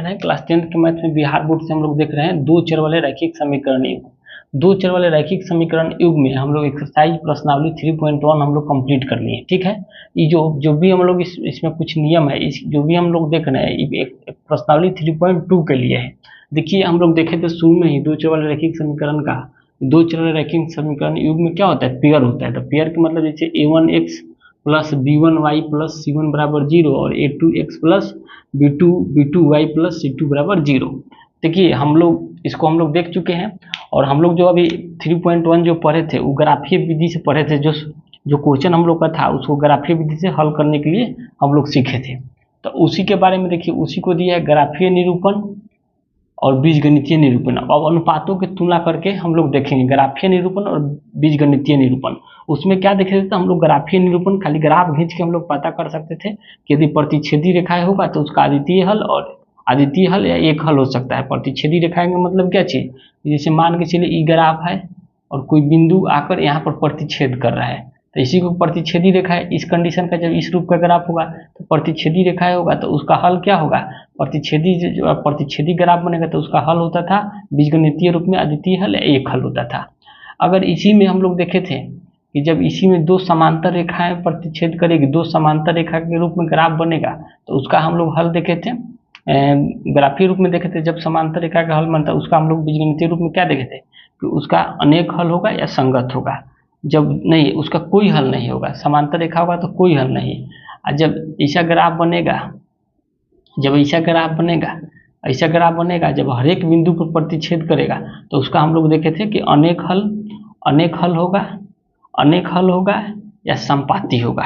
रहे हैं class 10th के मैथ में बिहार बोर्ड से हम लोग देख रहे हैं दो चर वाले रैखिक समीकरण युग। दो चर वाले रैखिक समीकरण युग में हम लोग एक्सरसाइज प्रश्नावली 3.1 हम लोग कंप्लीट कर लिए। ठीक है, ये जो भी हम लोग इसमें कुछ नियम है, इस जो भी हम लोग देख रहे हैं एक प्रश्नावली 3.2 के लिए है। देखिए हम लोग देखे थे शुरू में ही दो चर वाले रैखिक समीकरण का, दो चर वाले रैखिक समीकरण युग में क्या होता है, पेयर होता है। तो पेयर का मतलब जैसे a1x plus b1y plus c1 बराबर 0 और a2x plus b2y plus c2 बराबर 0। देखिए हम लोग इसको हम लोग देख चुके हैं और हम लोग जो अभी 3.1 जो पढ़े थे वो ग्राफीय विधि से पढ़े थे। जो क्वेश्चन हम लोग का था उसको ग्राफीय विधि से हल करने के लिए हम लोग सीखे थे। तो उसी के बारे में देखिए, उसी को दिया है ग्राफीय निरूपण और बीजगणितीय निरूपण। अब अनुपातों की तुलना करके हम लोग देखेंगे ग्राफीय निरूपण और बीजगणितीय निरूपण। उसमें क्या देखे थे, तो हम लोग ग्राफीय निरूपण खाली ग्राफ खींच के हम लोग पता कर सकते थे कि यदि प्रतिच्छेदी रेखाएं होगा तो उसका अद्वितीय हल और अद्वितीय हल या एक हल हो सकता है। प्रतिच्छेदी रेखाएं का मतलब क्या चीज, जैसे मान के चलिए ई ग्राफ है और कोई बिंदु आकर यहाँ पर प्रतिच्छेद कर रहा है तो इसी को प्रतिच्छेदी रेखा है। इस कंडीशन का जब इस रूप का ग्राफ होगा तो प्रतिच्छेदी रेखा होगा तो उसका हल क्या होगा, प्रतिच्छेदी ग्राफ बनेगा तो उसका हल होता था बीजगणितीय रूप में अद्वितीय हल या एक हल होता था। अगर इसी में हम लोग देखे थे कि जब इसी में दो समांतर रेखाएं प्रतिच्छेद करेगी, दो समांतर रेखा के रूप में ग्राफ बनेगा तो उसका हम लोग हल देखे थे, ग्राफीय रूप में देखे थे। जब समांतर रेखा का हल बनता है उसका हम लोग बीजगणितीय रूप में क्या देखे थे कि उसका अनेक हल होगा या संगत होगा। जब नहीं, उसका कोई हल नहीं होगा, समांतर रेखा होगा तो कोई हल नहीं। जब ऐसा ग्राफ बनेगा, ऐसा ग्राफ बनेगा जब हर एक बिंदु पर प्रतिच्छेद करेगा तो उसका हम लोग देखे थे कि अनेक हल होगा या संपाती होगा।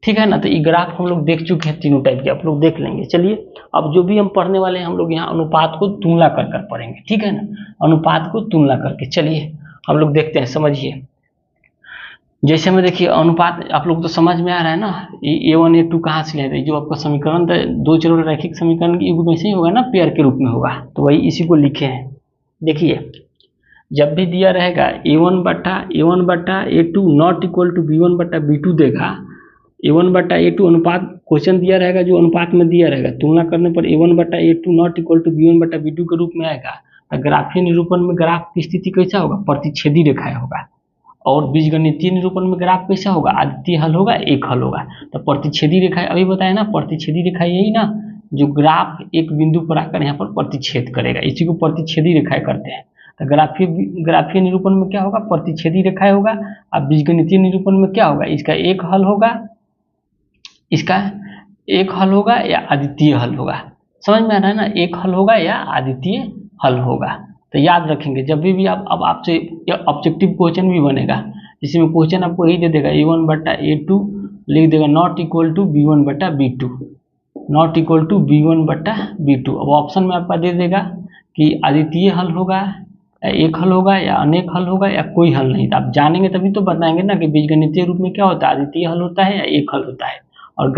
ठीक है ना, तो ये ग्राफ हम लोग देख चुके हैं तीनों टाइप के, आप लोग देख लेंगे। चलिए अब जो भी हम पढ़ने वाले हैं हम लोग यहाँ अनुपात को तुलना कर पढ़ेंगे। ठीक है ना, अनुपात को तुलना करके चलिए हम लोग देखते हैं, समझिए। जैसे में देखिए अनुपात आप लोग तो समझ में आ रहा है ना, a1 a2 कहाँ से लिया, जो आपका समीकरण था दो चर वाले रैखिक समीकरण के युग में से ही होगा ना, पेयर के रूप में होगा, तो वही इसी को लिखे हैं। देखिए जब भी दिया रहेगा a1 बटा a2 not equal to b1 बटा b2 देगा, a1 बटा a2 अनुपात क्वेश्चन दिया रहेगा, जो अनुपात में दिया रहेगा तुलना करने पर a1 बटा a2 not equal to b1 बटा b2 के रूप में आएगा। तो ग्राफीय निरूपण में ग्राफ की स्थिति कैसा होगा, प्रतिच्छेदी रेखाएं होगा। और बीजगणितीय निरूपण में ग्राफ कैसा होगा, अद्वितीय हल होगा, एक हल होगा। तो प्रतिच्छेदी रेखाएं अभी बताया ना, प्रतिच्छेदी रेखा यही ना जो ग्राफ एक बिंदु पर आकर यहाँ पर प्रतिच्छेद करेगा, इसी को प्रतिच्छेदी रेखाएं करते हैं। तो ग्राफीय निरूपण में क्या होगा, प्रतिच्छेदी रेखाएं होगा। अब बीजगणितीय निरूपण में क्या होगा, इसका एक हल होगा या अद्वितीय हल होगा। समझ में आ रहा है ना, एक हल होगा या अद्वितीय हल होगा। तो याद रखेंगे जब भी आप, अब आपसे ऑब्जेक्टिव क्वेश्चन भी बनेगा जिसमें क्वेश्चन आपको यही दे देगा a1 बटा a2 लिख देगा नॉट इक्वल टू b1 बटा b2, not equal to b1 बटा b2। अब ऑप्शन में आपका दे देगा कि अद्वितीय हल होगा या एक हल होगा या अनेक हल होगा या कोई हल नहीं। तो आप जानेंगे तभी तो बताएंगे ना कि बीजगणितीय रूप में क्या होता है, अद्वितीय हल होता है या एक हल होता है। और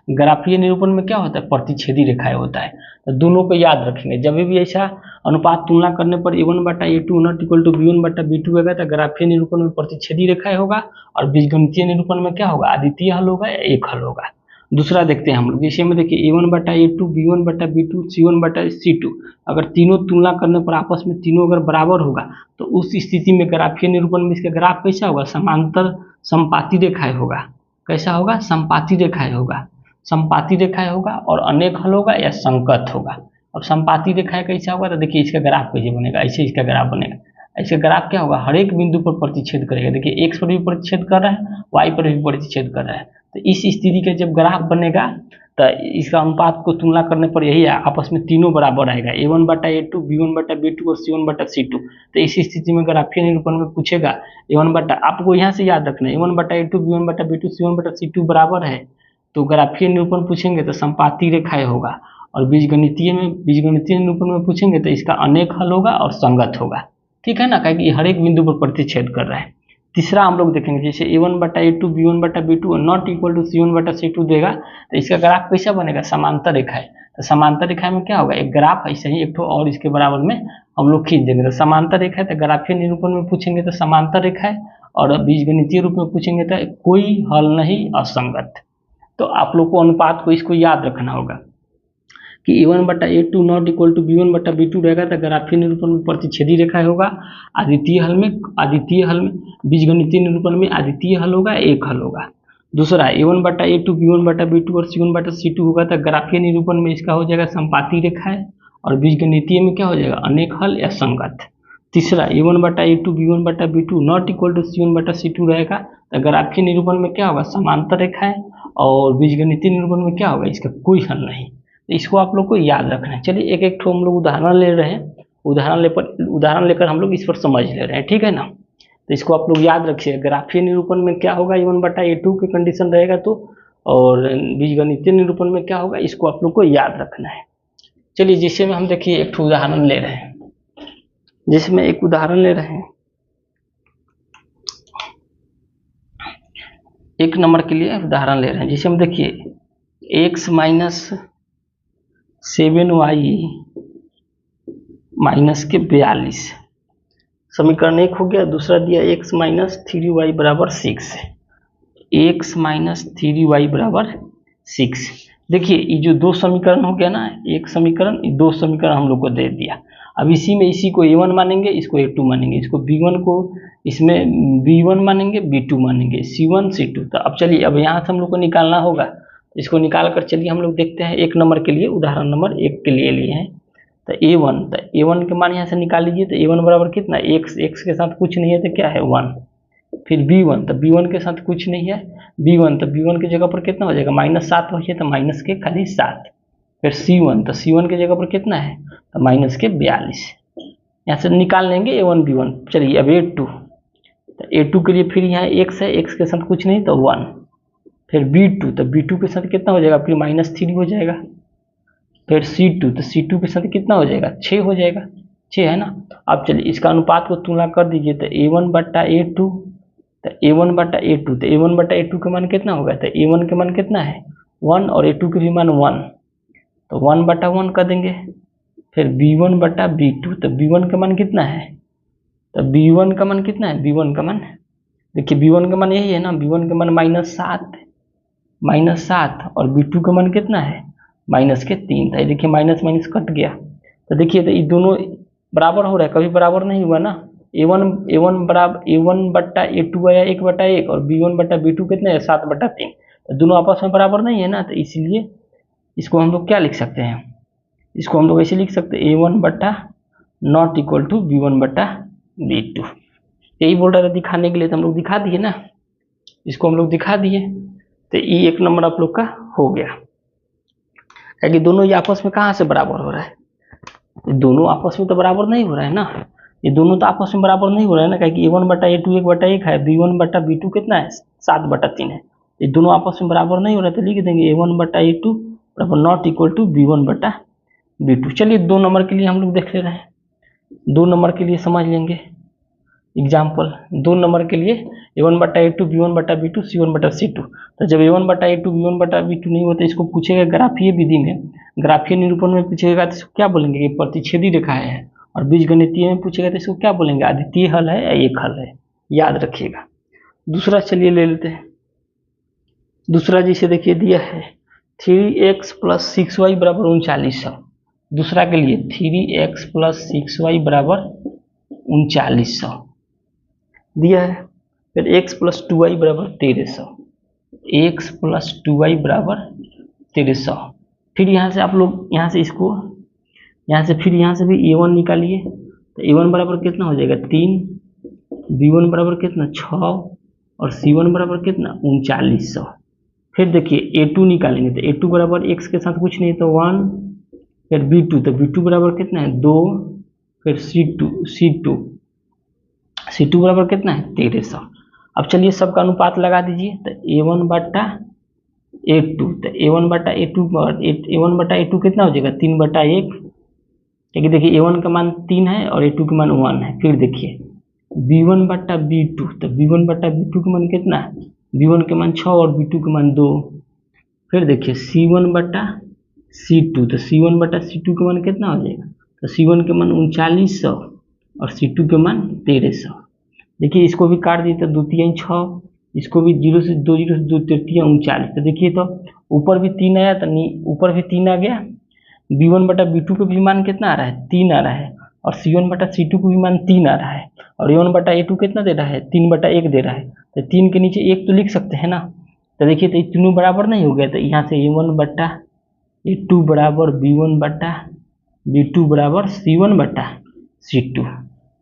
ग्राफीय निरूपण में क्या होता है, प्रतिच्छेदी रेखाएं होता है। तो दोनों को याद रखेंगे। जब भी ऐसा अनुपात तुलना करने पर a1 बटा a2 not equal to b1 बटा b2 होगा तो ग्राफीय निरूपण में प्रतिच्छेदी रेखाएं होगा और बीजगणितीय निरूपण में क्या होगा, अद्वितीय हल होगा या एक हल होगा। दूसरा देखते हैं हम लोग, जैसे में देखिए a1 बटा a2 b1 बटा b2 c1 बटा c2, अगर तीनों तुलना करने पर आपस में तीनों अगर बराबर होगा तो उस स्थिति में ग्राफीय निरूपण में इसका ग्राफ कैसा होगा, समांतर संपाती रेखाएं होगा। कैसा होगा, संपाती रेखाएं होगा और अनेक हल होगा या संगत होगा। अब संपाती रेखाएं कैसा होगा, तो देखिए इसका ग्राफ कैसे बनेगा, ऐसे इसका ग्राफ बनेगा। ऐसे ग्राफ क्या होगा, हर एक बिंदु पर प्रतिच्छेद करेगा। देखिए x पर भी प्रतिच्छेद कर रहा है, y पर भी प्रतिच्छेद कर रहा है। तो इस स्थिति का जब ग्राफ बनेगा तो इसका अनुपात को तुलना करने पर यही है, आपस में तीनों बराबर आएगा, a1 बटा a2 b1 बटा b2 और c1 बटा c2। तो इस स्थिति में ग्राफीय निरूपण में पूछेगा a1 बटा, आपको यहाँ से याद रखना है a1 बटा a2 b1 बटा b2 c1 बटा c2 बराबर है, तो ग्राफीय निरूपण पूछेंगे तो संपाती रेखाएं होगा। और बीजगणितीय निरूपण में पूछेंगे तो इसका अनेक हल होगा और संगत होगा। ठीक है ना, क्योंकि हर एक बिंदु पर प्रतिच्छेद कर रहा है। तीसरा हम लोग देखेंगे, जैसे a1 बटा a2 b1 बटा b2 not equal to c1 बटा c2 देगा तो इसका ग्राफ कैसा बनेगा, समांतर रेखा है। तो समांतर रेखा में क्या होगा, एक ग्राफ ऐसे ही एक और इसके बराबर में हम लोग खींच देंगे। तो समांतर रेखा है, तो ग्राफीय निरूपण में पूछेंगे तो समांतर रेखा है और बीजगणितीय रूप में पूछेंगे तो कोई हल नहीं, असंगत। तो आप लोग को अनुपात को इसको याद रखना होगा कि A1/A2 not equal to B1/B2 रहेगा तो ग्राफीय निरूपण में प्रतिच्छेदी रेखा होगा। आदितीय हल में बीजगणितीय निरूपण में आदितीय हल होगा, एक हल होगा। दूसरा A1/A2 B1/B2 और C1/C2 होगा तो ग्राफीय निरूपण में इसका हो जाएगा संपाती रेखा है, और बीजगणितीय में क्या हो जाएगा, अनेक हल या संगत। तीसरा A1/A2 B1/B2 not equal to C1/C2 रहेगा तो ग्राफीय निरूपण में क्या होगा, समांतर रेखा है, और बीजगणितीय निरूपण में क्या होगा, इसका कोई हल नहीं। तो इसको आप लोग को याद रखना है। चलिए एक एक हम लोग उदाहरण ले रहे हैं, उदाहरण लेकर हम लोग इस पर समझ ले रहे हैं, ठीक है ना। तो इसको आप लोग याद रखिए, ग्राफीय निरूपण में क्या होगा, A1/A2 की कंडीशन रहेगा तो, और बीजगणितीय निरूपण में क्या होगा, इसको आप लोग को याद रखना है। चलिए जिससे में हम देखिए एक उदाहरण ले रहे हैं, जिसमें एक उदाहरण ले रहे हैं, एक नंबर के लिए उदाहरण ले रहे हैं, जिसे हम देखिए x माइनस 7y माइनस के 42 समीकरण एक हो गया। दूसरा दिया x माइनस 3y बराबर 6, x माइनस 3y बराबर 6। देखिए ये जो दो समीकरण हो गया ना, एक समीकरण, दो समीकरण हम लोग को दे दिया। अब इसी में इसी को A1 मानेंगे, इसको A2 मानेंगे, इसको B1 को इसमें B1 मानेंगे, B2 मानेंगे, C1 C2। तो अब चलिए अब यहाँ से हम लोग को निकालना होगा, इसको निकाल कर चलिए हम लोग देखते हैं। एक नंबर के लिए उदाहरण नंबर 1 के लिए हैं तो A1 के मान यहाँ से निकाल लीजिए। तो A1 बराबर कितना, x के साथ कुछ नहीं है तो क्या है 1। फिर B1, तो B1 के साथ कुछ नहीं है, B1 तो B1 की जगह पर कितना हो जाएगा, -7 हो जाए तो माइनस के खाली 7। फिर C1, तो C1 की जगह पर कितना है, तो माइनस के 42। यहाँ से निकाल लेंगे A1 B1। चलिए अब A2, तो A2 के लिए फिर यहाँ x है, x के साथ कुछ नहीं तो 1। फिर B2, तो B2 के साथ कितना हो जाएगा, फिर -3 हो जाएगा। फिर C2, तो C2 के साथ कितना हो जाएगा, 6 हो जाएगा, 6 है ना। अब चलिए इसका अनुपात को तुलना कर दीजिए, तो A1/A2, तो A1/A2, तो A1/A2 का मान कितना होगा, तो A1 के मान कितना है 1, और A2 के भी मान 1, तो 1/1 कर देंगे। फिर B1/B2, तो B1 का मान कितना है, तो B1 का मान कितना है, B1 का मान देखिए B1 का मान यही है ना, B1 का मान -7 और B2 का मान कितना है -3। तो देखिए माइनस माइनस कट गया। तो देखिए तो ये दोनों बराबर हो रहा है, कभी बराबर नहीं हुआ ना। A1/A2 आया 1/1, और B1/B2 कितना है 7/3। तो दोनों आपस में बराबर नहीं है ना, तो इसलिए इसको हम लोग क्या लिख सकते हैं, इसको हम लोग ऐसे लिख सकते हैं A1 not equal to B1/B2। यही बोल रहा था दिखाने के लिए, तो हम लोग दिखा दिए ना, इसको हम लोग दिखा दिए। तो ये एक नंबर आप लोग का हो गया, क्योंकि दोनों ये आपस में कहाँ से बराबर हो रहा है, दोनों आपस में तो बराबर नहीं हो रहा है ना, ये दोनों तो आपस में बराबर नहीं हो रहा है ना, क्योंकि A1/A2 1/1 है, B1/B2 कितना है 7/3 है। ये दोनों आपस में बराबर नहीं हो रहा है, तो लिख देंगे A1/A2 बराबर नॉट इक्वल टू B1/B2। चलिए 2 नंबर के लिए हम लोग देख ले रहे हैं, 2 नंबर के लिए समझ लेंगे एग्जाम्पल। 2 नंबर के लिए A1/A2 B1/B2 C1/C2। तो जब A1/A2 B1/B2 नहीं होता, इसको पूछेगा ग्राफीय विधि में, ग्राफीय निरूपण में पूछेगा तो इसको क्या बोलेंगे कि प्रतिच्छेदी रेखा है, और बीजगणितीय में पूछेगा तो इसको क्या बोलेंगे, अद्वितीय हल है या एक हल है, याद रखिएगा। दूसरा चलिए ले लेते हैं। दूसरा जैसे देखिए दिया है 3x + 6y बराबर 3900। दूसरा के लिए 3x + 6y बराबर 3900 दिया है। फिर x + 2y बराबर 1300, x + 2y बराबर 1300। फिर यहाँ से आप लोग यहाँ से इसको फिर यहाँ से भी A1 निकालिए। तो A1 बराबर कितना हो जाएगा 3, B1 बराबर कितना 6, और C1 बराबर कितना 3900। फिर देखिए A2 निकालेंगे, तो A2 बराबर x के साथ कुछ नहीं तो 1। फिर B2, तो B2 बराबर कितना है 2। फिर C2 बराबर कितना है 1300। अब चलिए सबका अनुपात लगा दीजिए। तो A1/A2, तो A1/A2 कितना हो जाएगा 3/1, क्योंकि देखिए A1 का मान 3 है और A2 का मान 1 है। फिर देखिए B1/B2, तो B1/B2 का मान कितना है, B1 के मान 6 और B2 के मान 2। फिर देखिए C1/C2, तो C1/C2 का मान कितना हो जाएगा, तो C1 के मान 3900 और C2 के मान 1300। देखिए इसको भी काट दिए तो 2 3 6, इसको भी 0 से 2 0 से 2 3 39। तो देखिए तो ऊपर भी 3 आया, तो ऊपर भी 3 आ गया, B1/B2 का भी मान कितना आ रहा है, 3 आ रहा है, और C1/C2 का भी मान 3 आ रहा है, और A1/A2 कितना दे रहा है, 3/1 दे रहा है। तो 3 के नीचे 1 तो लिख सकते हैं ना। तो देखिए तो ये तीनों बराबर नहीं हो गया, तो यहाँ से A1/A2 बराबर B1/B2 बराबर C1/C2।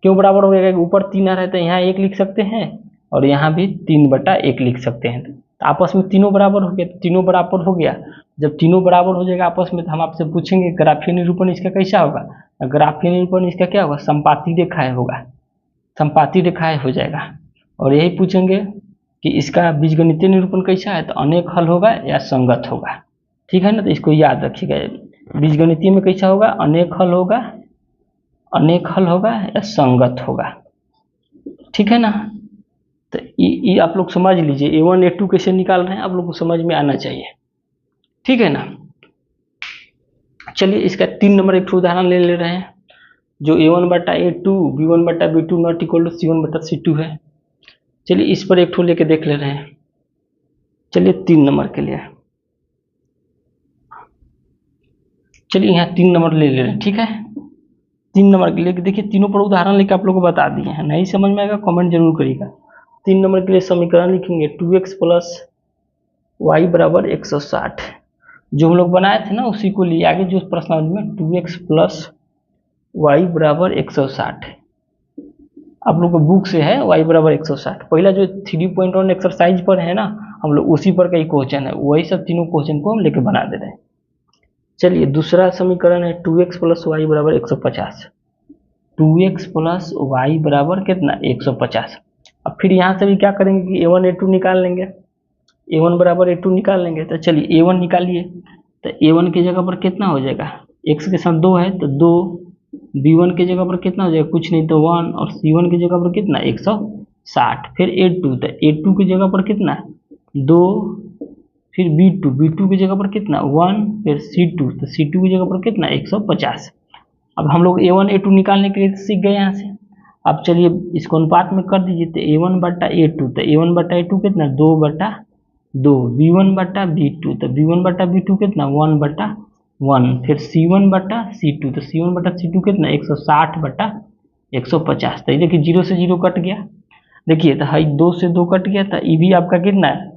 क्यों बराबर हो गया, क्योंकि ऊपर 3 आ रहा है तो यहाँ 1 लिख सकते हैं, और यहाँ भी 3/1 लिख सकते हैं। तो आपस में तीनों बराबर हो गया, तीनों बराबर हो गया। जब तीनों बराबर हो जाएगा आपस में, तो हम आपसे पूछेंगे ग्राफीय निरूपण इसका कैसा होगा। ग्राफीय निरूपण इसका क्या होगा, संपाती रेखाएं होगा, संपाती रेखाएं हो जाएगा। और यही पूछेंगे कि इसका बीजगणितीय निरूपण कैसा है, तो अनेक हल होगा या संगत होगा। ठीक है ना, तो इसको याद रखिएगा। बीजगणितीय में कैसा होगा, अनेक हल होगा, अनेक हल होगा या संगत होगा। ठीक है ना, तो ये आप लोग समझ लीजिए। A1 A2 कैसे निकाल रहे हैं आप लोग को समझ में आना चाहिए। ठीक है ना, चलिए इसका 3 नंबर एक उदाहरण ले रहे हैं, जो A1/A2 B1/B2 not equal to C1/C2 है। चलिए इस पर एक ठो लेके देख ले रहे हैं। चलिए 3 नंबर के लिए, चलिए यहाँ 3 नंबर ले रहे हैं। ठीक है, 3 नंबर के लिए देखिए, तीनों पर उदाहरण लेके आप लोग को बता दिए हैं। नहीं समझ में आएगा कमेंट जरूर करिएगा। 3 नंबर के लिए समीकरण लिखेंगे 2x + y बराबर 160। जो हम लोग बनाए थे ना उसी को लिए आगे जो प्रश्नावली में 2x + y बराबर 160 आप लोग को बुक से है, y बराबर 160। पहला जो 3.1 एक्सरसाइज पर है ना, हम लोग उसी पर का ही क्वेश्चन है, वही सब तीनों क्वेश्चन को हम लेके बना दे रहे हैं। चलिए दूसरा समीकरण है 2x + y बराबर 150। 2x + y बराबर कितना, 150। अब फिर यहाँ से भी क्या करेंगे कि A1 A2 निकाल लेंगे, A1 बराबर A2 निकाल लेंगे। तो चलिए A1 निकालिए, तो A1 की जगह पर कितना हो जाएगा, x के साथ 2 है तो 2, B1 की जगह पर कितना हो जाएगा, कुछ नहीं तो 1, और C1 की जगह पर कितना 160। फिर A2, तो A2 की जगह पर कितना 2, फिर B2 की जगह पर कितना 1, फिर C2, तो C2 की जगह पर कितना 150। अब हम लोग A1 A2 निकालने के लिए सीख गए यहाँ से। अब चलिए इसको अनुपात में कर दीजिए, तो A1/A2, तो A1/A2 कितना 2/2, B1/B2, तो B1/B2 कितना 1/1, फिर C1/C2, तो C1/C2 कितना 160/150। तो ये देखिए 0 से 0 कट गया। देखिए तो हाई 2 से 2 कट गया, तो ये भी आपका कितना है,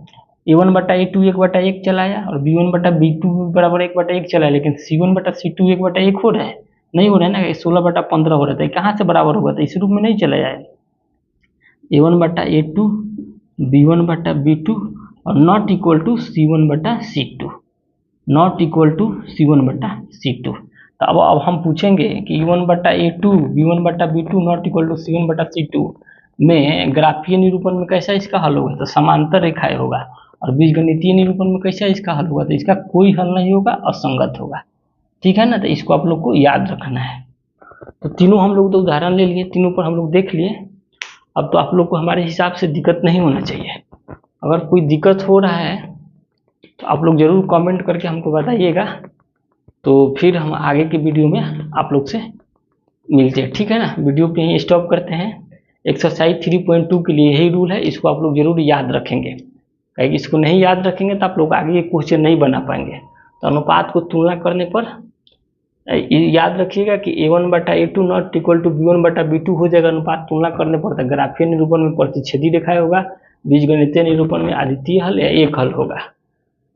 A1/A2 1/1 चलाया, और B1/B2 बराबर 1/1 चलाया, लेकिन C1/C2 1/1 हो रहा है, नहीं हो रहा है ना, 16/15 हो रहा था। कहाँ से बराबर होगा, तो इस रूप में नहीं चला जाए। A1/A2 B1/B2 और not equal to C1/C2, not equal to C1/C2। तो अब हम पूछेंगे कि A1/A2 B1/B2 not equal to C1/C2 में ग्राफीय निरूपण में कैसा इसका हल होगा, तो समांतर रेखाएं होगा। और बीजगणितीय निरूपण में कैसा इसका हल होगा, तो इसका कोई हल नहीं होगा, असंगत होगा। ठीक है ना, तो इसको आप लोग को याद रखना है। तो तीनों हम लोग तो उदाहरण ले लिए, तीनों पर हम लोग देख लिए। अब तो आप लोग को हमारे हिसाब से दिक्कत नहीं होना चाहिए। अगर कोई दिक्कत हो रहा है तो आप लोग जरूर कमेंट करके हमको बताइएगा, तो फिर हम आगे की वीडियो में आप लोग से मिलते हैं। ठीक है ना, वीडियो पे यहीं स्टॉप करते हैं। एक्सरसाइज 3.2 के लिए यही रूल है, इसको आप लोग जरूर याद रखेंगे। कहीं इसको नहीं याद रखेंगे तो आप लोग आगे क्वेश्चन नहीं बना पाएंगे। तो अनुपात को तुलना करने पर याद रखिएगा कि A1/A2 not equal to B1/B2 हो जाएगा अनुपात तुलना करने पर। तो ग्राफीय निरूपण में प्रतिच्छेदी रेखाएं होगा, बीजगणितीय निरूपण में अद्वितीय हल या एक हल होगा।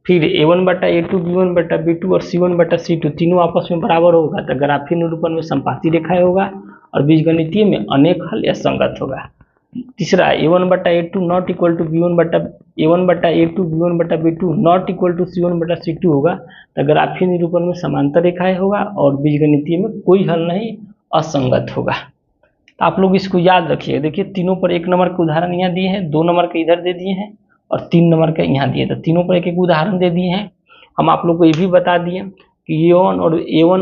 फिर A1/A2 B1/B2 और C1/C2 तीनों आपस में बराबर होगा, तो ग्राफीय निरूपण में संपाती रेखाएं होगा, और बीजगणितीय में अनेक हल या संगत होगा। तीसरा A1/A2 not equal to A1/A2 B1/B2 not equal to C1/C2 होगा, तो ग्राफीय निरूपण में समांतर रेखाएं होगा, और बीजगणितीय में कोई हल नहीं, असंगत होगा। तो आप लोग इसको याद रखिए। देखिए तीनों पर 1 नंबर के उदाहरण यहाँ दिए हैं, 2 नंबर के इधर दे दिए हैं, और 3 नंबर का यहाँ दिए। तो तीनों पर एक एक उदाहरण दे दिए हैं। हम आप लोग को ये भी बता दिए कि A1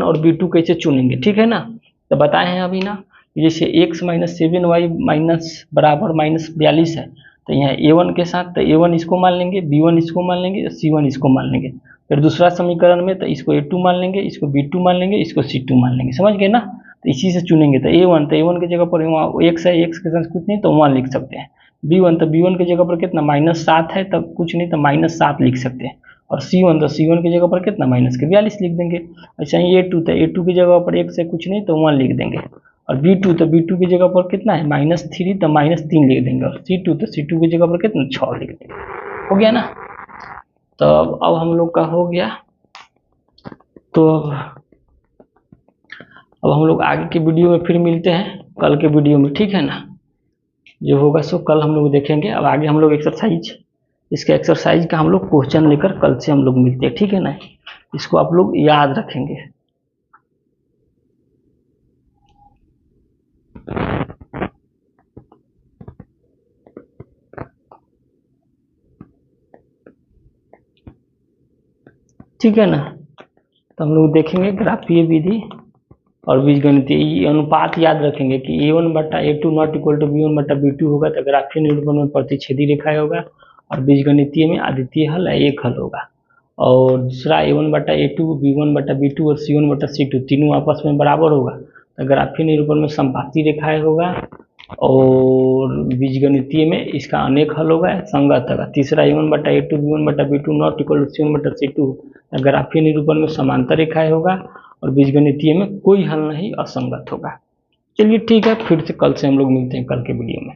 और B2 कैसे चुनेंगे। ठीक है ना, तो बताए हैं अभी ना, जैसे x - 7y बराबर -42 है, तो यहाँ A1 के साथ तो A1 इसको मान लेंगे, B1 इसको मान लेंगे, C1 इसको मान लेंगे। फिर दूसरा समीकरण में तो इसको A2 मान लेंगे, इसको B2 मान लेंगे, इसको C2 मान लेंगे। समझ गए ना, तो इसी से चुनेंगे। तो A1 की जगह पर x है, x के साथ कुछ नहीं तो 1 लिख सकते हैं। B1 की जगह पर कितना -7 है, तब कुछ नहीं तो -7 लिख सकते हैं। और C1 तो C1 की जगह पर कितना माइनस के 42 लिख देंगे। अच्छा A2 तो A2 की जगह पर 1 से कुछ नहीं तो 1 लिख देंगे। और B2 तो B2 की जगह पर कितना है -3 तो -3 लिख देंगे। और C2 तो C2 की जगह पर कितना 6 लिख देंगे। हो गया ना। तो अब हम लोग का हो गया। तो अब हम लोग आगे के वीडियो में फिर मिलते हैं कल के वीडियो में, ठीक है ना। जो होगा सो कल हम लोग देखेंगे। अब आगे हम लोग एक्सरसाइज, इसके एक्सरसाइज का हम लोग क्वेश्चन लेकर कल से हम लोग मिलते हैं, ठीक है ना। इसको आप लोग याद रखेंगे। ठीक है ना। तो हम लोग देखेंगे ग्राफीय विधि और बीजगणितीय अनुपात याद रखेंगे कि A1/A2 not equal to B1/B2 होगा तो ग्राफीय निरूपण में प्रतिच्छेदी रेखा होगा और बीजगणितीय में अद्वितीय हल है, एक हल होगा। और दूसरा A1/A2 B1/B2 और C1/C2 तीनों आपस में बराबर होगा तो ग्राफीय निरूपण में समपाती रेखाएं होगा। और बीजगणितीय में इसका अनेक हल होगा, संगत होगा। तीसरा A1/A2 B1/B2 not equal to C1/C2 ग्राफीय निरूपण में समांतर रेखाएं होगा और बीजगणितीय में कोई हल नहीं, असंगत होगा। चलिए ठीक है, फिर से कल से हम लोग मिलते हैं कल के वीडियो में।